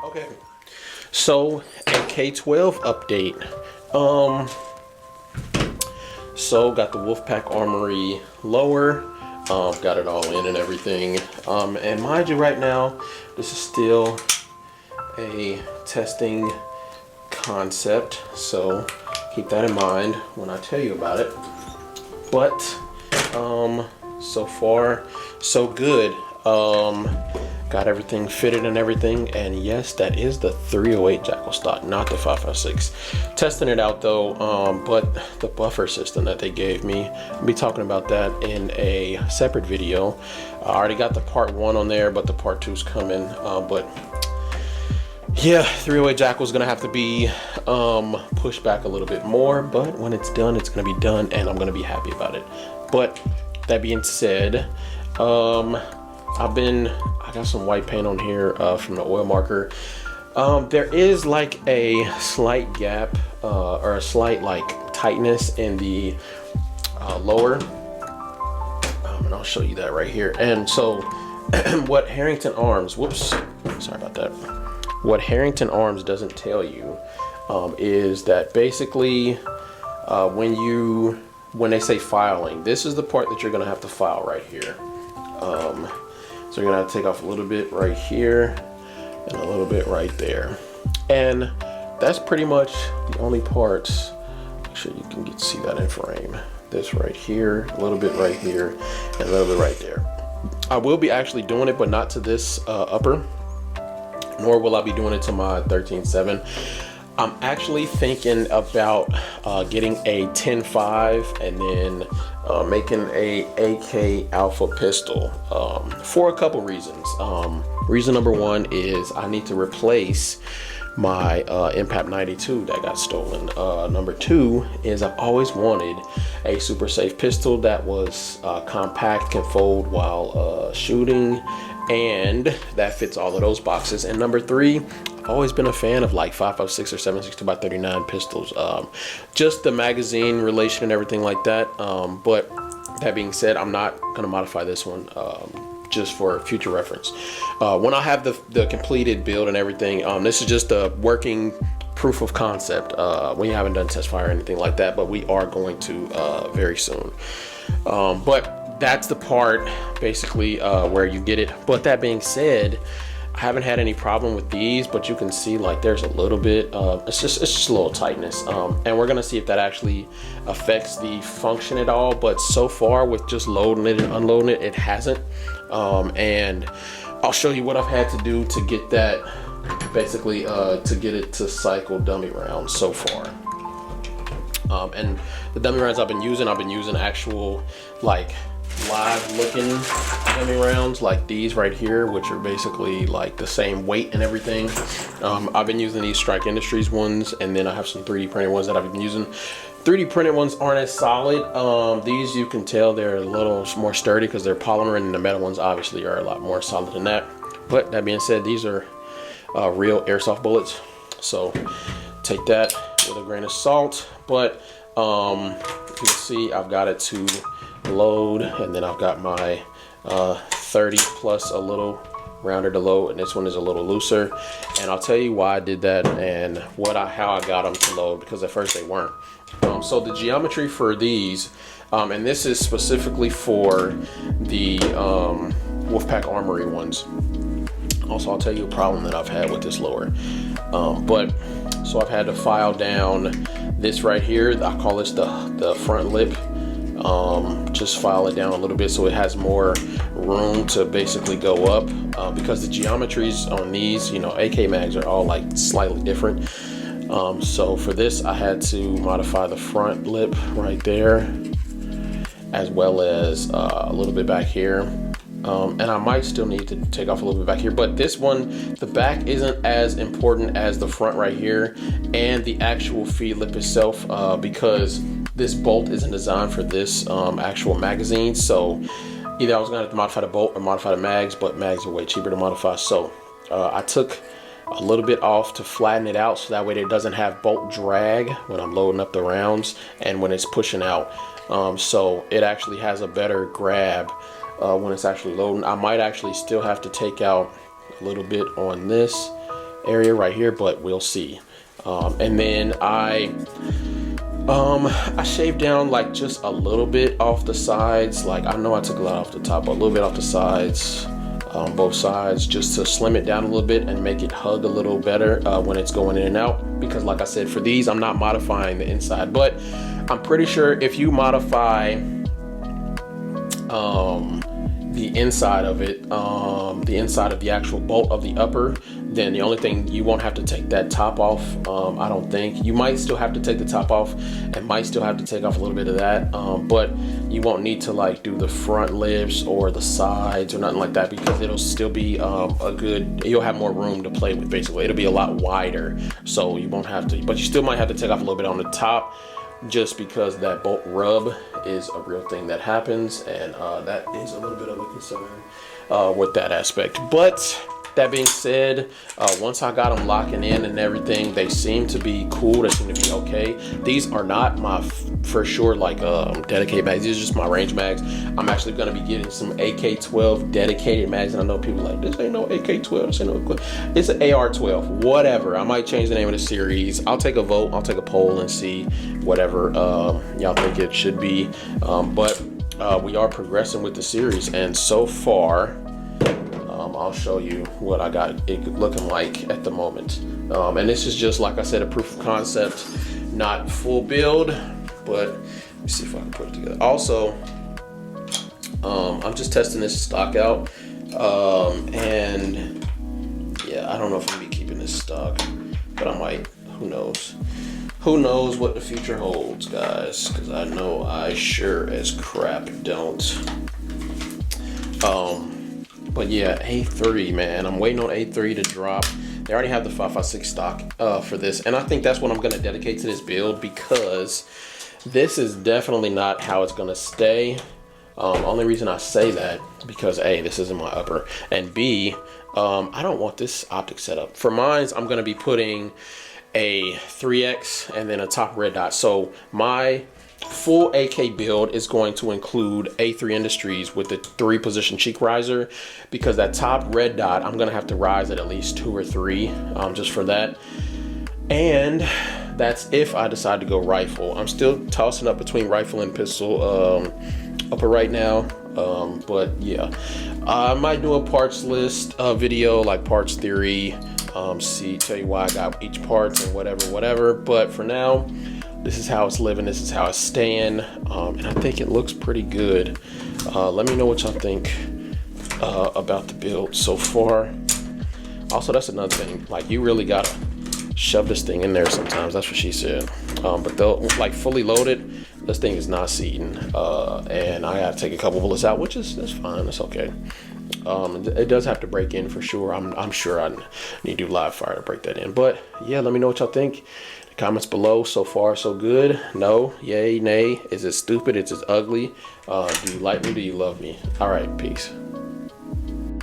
Okay. So AK12 update. So got the Wolfpack Armory lower. Got it all in and everything. And mind you, right now, this is still a testing concept. So keep that in mind when I tell you about it. But so far, so good. Got everything fitted and everything, and yes, that is the 308 Jackal stock, not the 556. Testing it out though, but the buffer system that they gave me, I'll be talking about that in a separate video. I already got the part 1 on there, but the part 2's coming. But yeah, 308 Jackal's gonna have to be pushed back a little bit more, but when it's done, it's gonna be done, and I'm gonna be happy about it. But that being said, I got some white paint on here from the oil marker. There is like a slight gap or a slight like tightness in the lower, and I'll show you that right here. And so what Harrington Arms, whoops, sorry about that. What Harrington Arms doesn't tell you is that basically when they say filing, this is the part that you're gonna have to file right here. So you're gonna have to take off a little bit right here and a little bit right there. And that's pretty much the only parts. Make sure you can see that in frame. This right here, a little bit right here, and a little bit right there. I will be actually doing it, but not to this upper, nor will I be doing it to my 13.7. I'm actually thinking about getting a 10.5 and then making a AK Alpha pistol for a couple reasons. Reason number 1 is I need to replace my Impact 92 that got stolen. Number 2 is I've always wanted a super safe pistol that was compact, can fold while shooting, and that fits all of those boxes. And number 3, I've always been a fan of like 5.56 or 7.62x39 pistols. Just the magazine relation and everything like that. But that being said, I'm not gonna modify this one just for future reference. When I have the completed build and everything, this is just a working proof of concept. We haven't done test fire or anything like that, but we are going to very soon. But that's the part basically where you get it. But that being said, I haven't had any problem with these, but you can see like there's a little bit it's just a little tightness, and we're gonna see if that actually affects the function at all. But so far with just loading it and unloading it, it hasn't. And I'll show you what I've had to do to get that basically to get it to cycle dummy rounds so far. And the dummy rounds I've been using actual like live looking dummy rounds like these right here, which are basically like the same weight and everything. I've been using these Strike Industries ones, and then I have some 3D printed ones that I've been using. 3D printed ones aren't as solid. These you can tell they're a little more sturdy because they're polymer, and the metal ones obviously are a lot more solid than that. But that being said, these are real airsoft bullets, so take that with a grain of salt. But you can see I've got it to load, and then I've got my 30 plus a little rounder to load, and this one is a little looser. And I'll tell you why I did that and how I got them to load, because at first they weren't. So the geometry for these, and this is specifically for the Wolfpack Armory ones. Also, I'll tell you a problem that I've had with this lower. So I've had to file down this right here. I call this the front lip. Just file it down a little bit so it has more room to basically go up, because the geometries on these, you know, AK mags are all like slightly different. So for this, I had to modify the front lip right there, as well as a little bit back here. And I might still need to take off a little bit back here, but this one, the back isn't as important as the front right here and the actual feed lip itself, because this bolt isn't designed for this actual magazine. So either I was gonna have to modify the bolt or modify the mags, but mags are way cheaper to modify. So I took a little bit off to flatten it out, so that way it doesn't have bolt drag when I'm loading up the rounds and when it's pushing out. So it actually has a better grab when it's actually loading. I might actually still have to take out a little bit on this area right here, but we'll see. And then I shaved down like just a little bit off the sides. Like, I know I took a lot off the top, but a little bit off the sides, both sides, just to slim it down a little bit and make it hug a little better when it's going in and out. Because like I said, for these, I'm not modifying the inside, but I'm pretty sure if you modify the inside of it, the inside of the actual bolt of the upper, then the only thing, you won't have to take that top off. I don't think. You might still have to take the top off and might still have to take off a little bit of that, but you won't need to like do the front lifts or the sides or nothing like that, because it'll still be you'll have more room to play with. Basically, it'll be a lot wider, so you won't have to, but you still might have to take off a little bit on the top, just because that bolt rub is a real thing that happens, and that is a little bit of a concern with that aspect. But that being said, once I got them locking in and everything, they seem to be cool. They seem to be okay. These are not my for sure like dedicated mags. These are just my range mags. I'm actually going to be getting some AK12 dedicated mags, and I know people are like, this ain't no AK12, this ain't no, it's an AR12, whatever. I might change the name of the series. I'll take a vote, I'll take a poll and see whatever y'all think it should be. But we are progressing with the series, and so far I'll show you what I got it looking like at the moment. And this is just, like I said, a proof of concept, not full build, but let me see if I can put it together. Also, I'm just testing this stock out, and yeah, I don't know if I'm gonna be keeping this stock, but I might. Who knows? Who knows what the future holds, guys? Because I know I sure as crap don't. But yeah, A3, man, I'm waiting on A3 to drop. They already have the 5.56 stock for this, and I think that's what I'm gonna dedicate to this build, because this is definitely not how it's gonna stay. Only reason I say that, because A, this isn't my upper, and B, I don't want this optic setup. For mine, I'm gonna be putting a 3X and then a top red dot. So my full AK build is going to include A3 Industries with the 3-position cheek riser, because that top red dot, I'm gonna have to rise it at least 2 or 3 just for that. And that's if I decide to go rifle. I'm still tossing up between rifle and pistol upper right now, but yeah, I might do a parts list video, like parts theory, tell you why I got each part and whatever. But for now, this is how it's living, this is how it's staying, and I think it looks pretty good. Let me know what y'all think about the build so far. Also, that's another thing, like, you really gotta shove this thing in there sometimes. That's what she said. But they'll, like, fully loaded, this thing is not seating, and I gotta take a couple bullets out, which is, that's fine, that's okay. It does have to break in for sure. I'm sure I need to do live fire to break that in. But yeah, let me know what y'all think. The comments below. So far, so good. No, yay, nay. Is it stupid? Is it ugly? Do you like me? Do you love me? All right, peace.